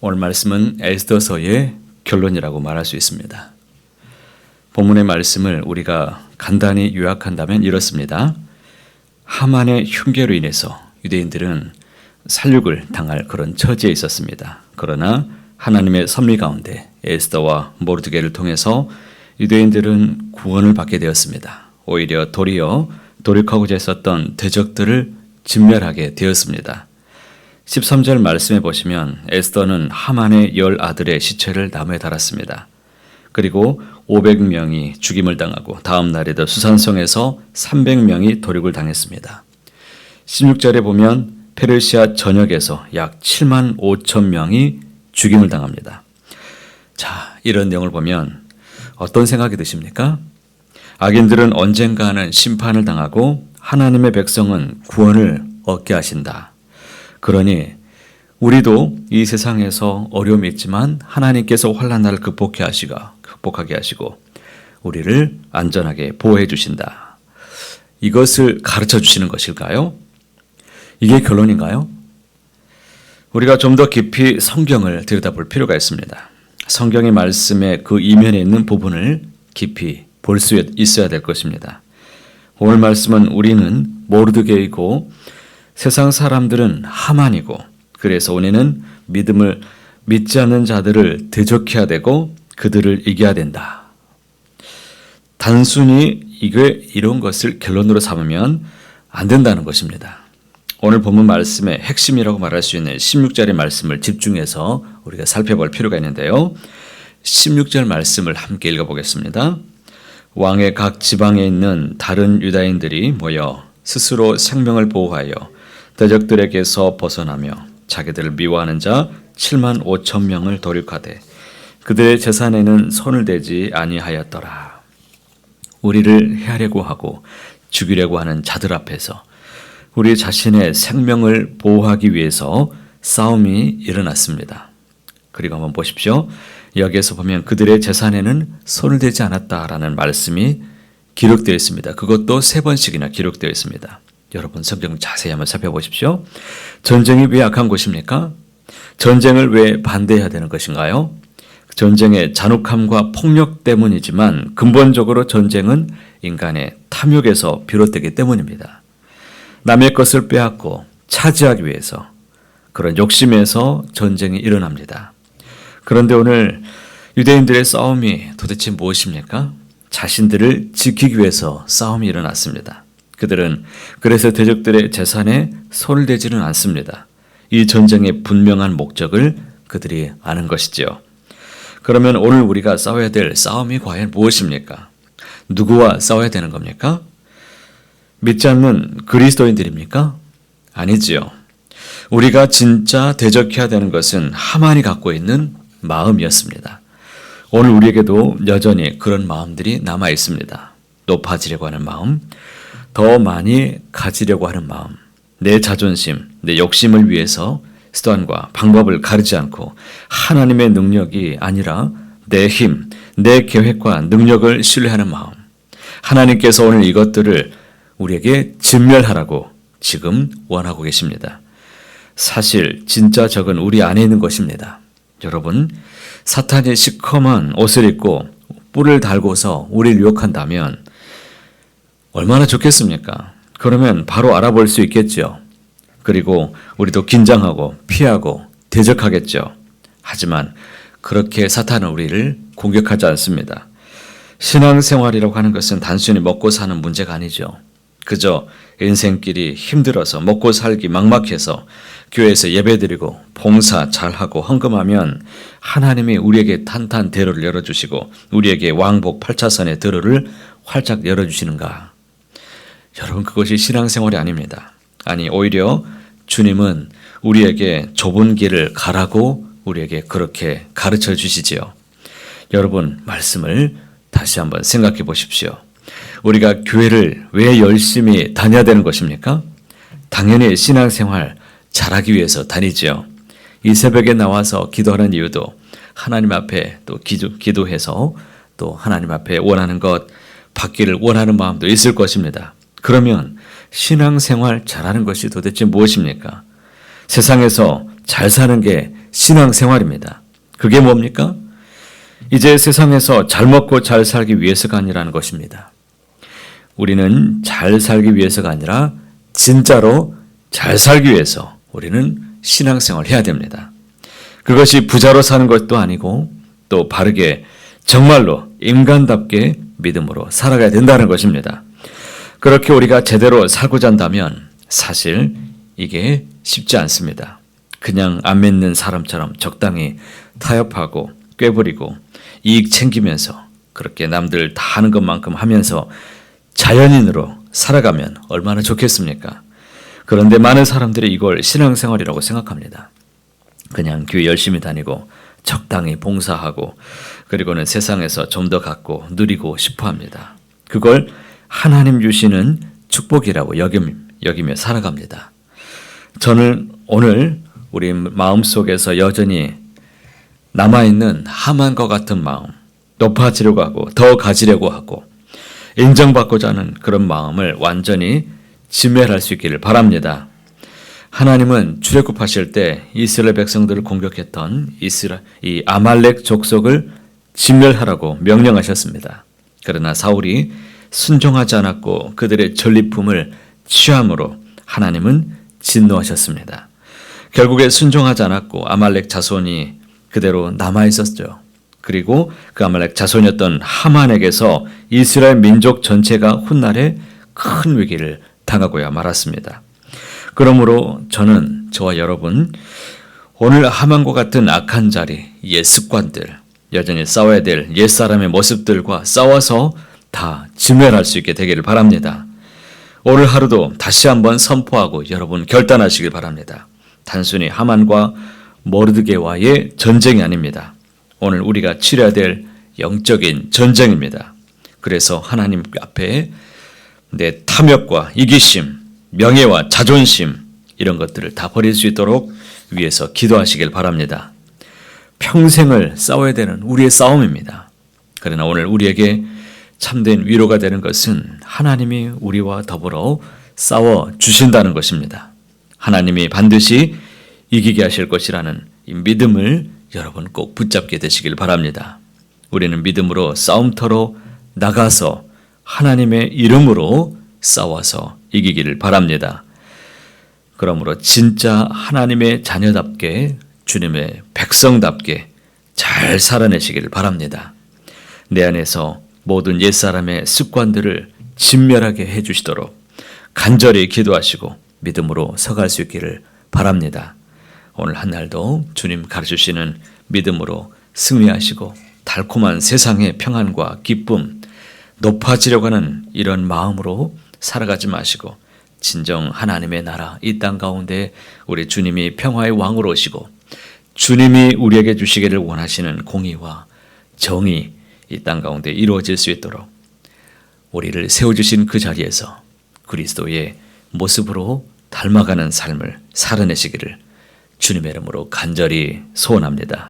오늘 말씀은 에스더서의 결론이라고 말할 수 있습니다. 본문의 말씀을 우리가 간단히 요약한다면 이렇습니다. 하만의 흉계로 인해서 유대인들은 살육을 당할 그런 처지에 있었습니다. 그러나 하나님의 섭리 가운데 에스더와 모르드게를 통해서 유대인들은 구원을 받게 되었습니다. 오히려 도리어 돌이키고자 했었던 대적들을 진멸하게 되었습니다. 13절 말씀에 보시면 에스더는 하만의 10아들의 시체를 나무에 달았습니다. 그리고 500명이 죽임을 당하고 다음 날에도 수산성에서 300명이 도륙을 당했습니다. 16절에 보면 페르시아 전역에서 약 7만 5천 명이 죽임을 당합니다. 자, 이런 내용을 보면 어떤 생각이 드십니까? 악인들은 언젠가는 심판을 당하고 하나님의 백성은 구원을 얻게 하신다. 그러니 우리도 이 세상에서 어려움이 있지만 하나님께서 환난을 극복하게 하시고 우리를 안전하게 보호해 주신다. 이것을 가르쳐 주시는 것일까요? 이게 결론인가요? 우리가 좀 더 깊이 성경을 들여다볼 필요가 있습니다. 성경의 말씀의 그 이면에 있는 부분을 깊이 볼 수 있어야 될 것입니다. 오늘 말씀은 우리는 모르드게이고 세상 사람들은 하만이고 그래서 우리는 믿음을 믿지 않는 자들을 대적해야 되고 그들을 이겨야 된다. 단순히 이런 것을 결론으로 삼으면 안 된다는 것입니다. 오늘 본문 말씀의 핵심이라고 말할 수 있는 16절의 말씀을 집중해서 우리가 살펴볼 필요가 있는데요. 16절 말씀을 함께 읽어보겠습니다. 왕의 각 지방에 있는 다른 유다인들이 모여 스스로 생명을 보호하여 대적들에게서 벗어나며 자기들을 미워하는 자 7만 5천 명을 도륙하되 그들의 재산에는 손을 대지 아니하였더라. 우리를 해하려고 하고 죽이려고 하는 자들 앞에서 우리 자신의 생명을 보호하기 위해서 싸움이 일어났습니다. 그리고 한번 보십시오. 여기에서 보면 그들의 재산에는 손을 대지 않았다라는 말씀이 기록되어 있습니다. 그것도 3번씩이나 기록되어 있습니다. 여러분 성경 자세히 한번 살펴보십시오. 전쟁이 왜 악한 것입니까? 전쟁을 왜 반대해야 되는 것인가요? 전쟁의 잔혹함과 폭력 때문이지만 근본적으로 전쟁은 인간의 탐욕에서 비롯되기 때문입니다. 남의 것을 빼앗고 차지하기 위해서 그런 욕심에서 전쟁이 일어납니다. 그런데 오늘 유대인들의 싸움이 도대체 무엇입니까? 자신들을 지키기 위해서 싸움이 일어났습니다. 그들은 그래서 대적들의 재산에 손을 대지는 않습니다. 이 전쟁의 분명한 목적을 그들이 아는 것이지요. 그러면 오늘 우리가 싸워야 될 싸움이 과연 무엇입니까? 누구와 싸워야 되는 겁니까? 믿지 않는 그리스도인들입니까? 아니지요. 우리가 진짜 대적해야 되는 것은 하만이 갖고 있는 마음이었습니다. 오늘 우리에게도 여전히 그런 마음들이 남아 있습니다. 높아지려고 하는 마음, 더 많이 가지려고 하는 마음, 내 자존심, 내 욕심을 위해서 수단과 방법을 가리지 않고 하나님의 능력이 아니라 내 힘, 내 계획과 능력을 신뢰하는 마음. 하나님께서 오늘 이것들을 우리에게 진멸하라고 지금 원하고 계십니다. 사실 진짜 적은 우리 안에 있는 것입니다. 여러분, 사탄이 시커먼 옷을 입고 뿔을 달고서 우리를 유혹한다면 얼마나 좋겠습니까? 그러면 바로 알아볼 수 있겠죠. 그리고 우리도 긴장하고 피하고 대적하겠죠. 하지만 그렇게 사탄은 우리를 공격하지 않습니다. 신앙생활이라고 하는 것은 단순히 먹고 사는 문제가 아니죠. 그저 인생길이 힘들어서 먹고 살기 막막해서 교회에서 예배드리고 봉사 잘하고 헌금하면 하나님이 우리에게 탄탄 대로를 열어주시고 우리에게 왕복 8차선의 대로를 활짝 열어주시는가? 여러분, 그것이 신앙생활이 아닙니다. 아니, 오히려 주님은 우리에게 좁은 길을 가라고 우리에게 그렇게 가르쳐 주시지요. 여러분, 말씀을 다시 한번 생각해 보십시오. 우리가 교회를 왜 열심히 다녀야 되는 것입니까? 당연히 신앙생활 잘하기 위해서 다니죠. 이 새벽에 나와서 기도하는 이유도 하나님 앞에 또 기도해서 또 하나님 앞에 원하는 것 받기를 원하는 마음도 있을 것입니다. 그러면 신앙생활 잘하는 것이 도대체 무엇입니까? 세상에서 잘 사는 게 신앙생활입니다. 그게 뭡니까? 이제 세상에서 잘 먹고 잘 살기 위해서가 아니라는 것입니다. 우리는 잘 살기 위해서가 아니라 진짜로 잘 살기 위해서 우리는 신앙생활을 해야 됩니다. 그것이 부자로 사는 것도 아니고 또 바르게 정말로 인간답게 믿음으로 살아가야 된다는 것입니다. 그렇게 우리가 제대로 살고자 한다면 사실 이게 쉽지 않습니다. 그냥 안 믿는 사람처럼 적당히 타협하고 꾀부리고 이익 챙기면서 그렇게 남들 다 하는 것만큼 하면서 자연인으로 살아가면 얼마나 좋겠습니까? 그런데 많은 사람들이 이걸 신앙생활이라고 생각합니다. 그냥 교회 열심히 다니고 적당히 봉사하고 그리고는 세상에서 좀 더 갖고 누리고 싶어 합니다. 그걸 하나님 주시는 축복이라고 여기며 살아갑니다. 저는 오늘 우리 마음속에서 여전히 남아있는 하만과 같은 마음, 높아지려고 하고 더 가지려고 하고 인정받고자 하는 그런 마음을 완전히 진멸할 수 있기를 바랍니다. 하나님은 출애굽하실 때 이스라엘 백성들을 공격했던 이 아말렉 족속을 진멸하라고 명령하셨습니다. 그러나 사울이 순종하지 않았고 그들의 전리품을 취함으로 하나님은 진노하셨습니다. 결국에 순종하지 않았고 아말렉 자손이 그대로 남아있었죠. 그리고 그 아말렉 자손이었던 하만에게서 이스라엘 민족 전체가 훗날에 큰 위기를 당하고야 말았습니다. 그러므로 저는 저와 여러분 오늘 하만과 같은 악한 자리, 옛 습관들, 여전히 싸워야 될 옛사람의 모습들과 싸워서 다 진멸할 수 있게 되기를 바랍니다. 오늘 하루도 다시 한번 선포하고 여러분 결단하시길 바랍니다. 단순히 하만과 모르드게와의 전쟁이 아닙니다. 오늘 우리가 치러야 될 영적인 전쟁입니다. 그래서 하나님 앞에 내 탐욕과 이기심, 명예와 자존심 이런 것들을 다 버릴 수 있도록 위해서 기도하시길 바랍니다. 평생을 싸워야 되는 우리의 싸움입니다. 그러나 오늘 우리에게 참된 위로가 되는 것은 하나님이 우리와 더불어 싸워 주신다는 것입니다. 하나님이 반드시 이기게 하실 것이라는 이 믿음을 여러분 꼭 붙잡게 되시길 바랍니다. 우리는 믿음으로 싸움터로 나가서 하나님의 이름으로 싸워서 이기기를 바랍니다. 그러므로 진짜 하나님의 자녀답게 주님의 백성답게 잘 살아내시기를 바랍니다. 내 안에서 모든 옛사람의 습관들을 진멸하게 해주시도록 간절히 기도하시고 믿음으로 서갈 수 있기를 바랍니다. 오늘 한 날도 주님 가르치시는 믿음으로 승리하시고 달콤한 세상의 평안과 기쁨, 높아지려고 하는 이런 마음으로 살아가지 마시고 진정 하나님의 나라 이 땅 가운데 우리 주님이 평화의 왕으로 오시고 주님이 우리에게 주시기를 원하시는 공의와 정의 이 땅 가운데 이루어질 수 있도록 우리를 세워주신 그 자리에서 그리스도의 모습으로 닮아가는 삶을 살아내시기를 주님의 이름으로 간절히 소원합니다.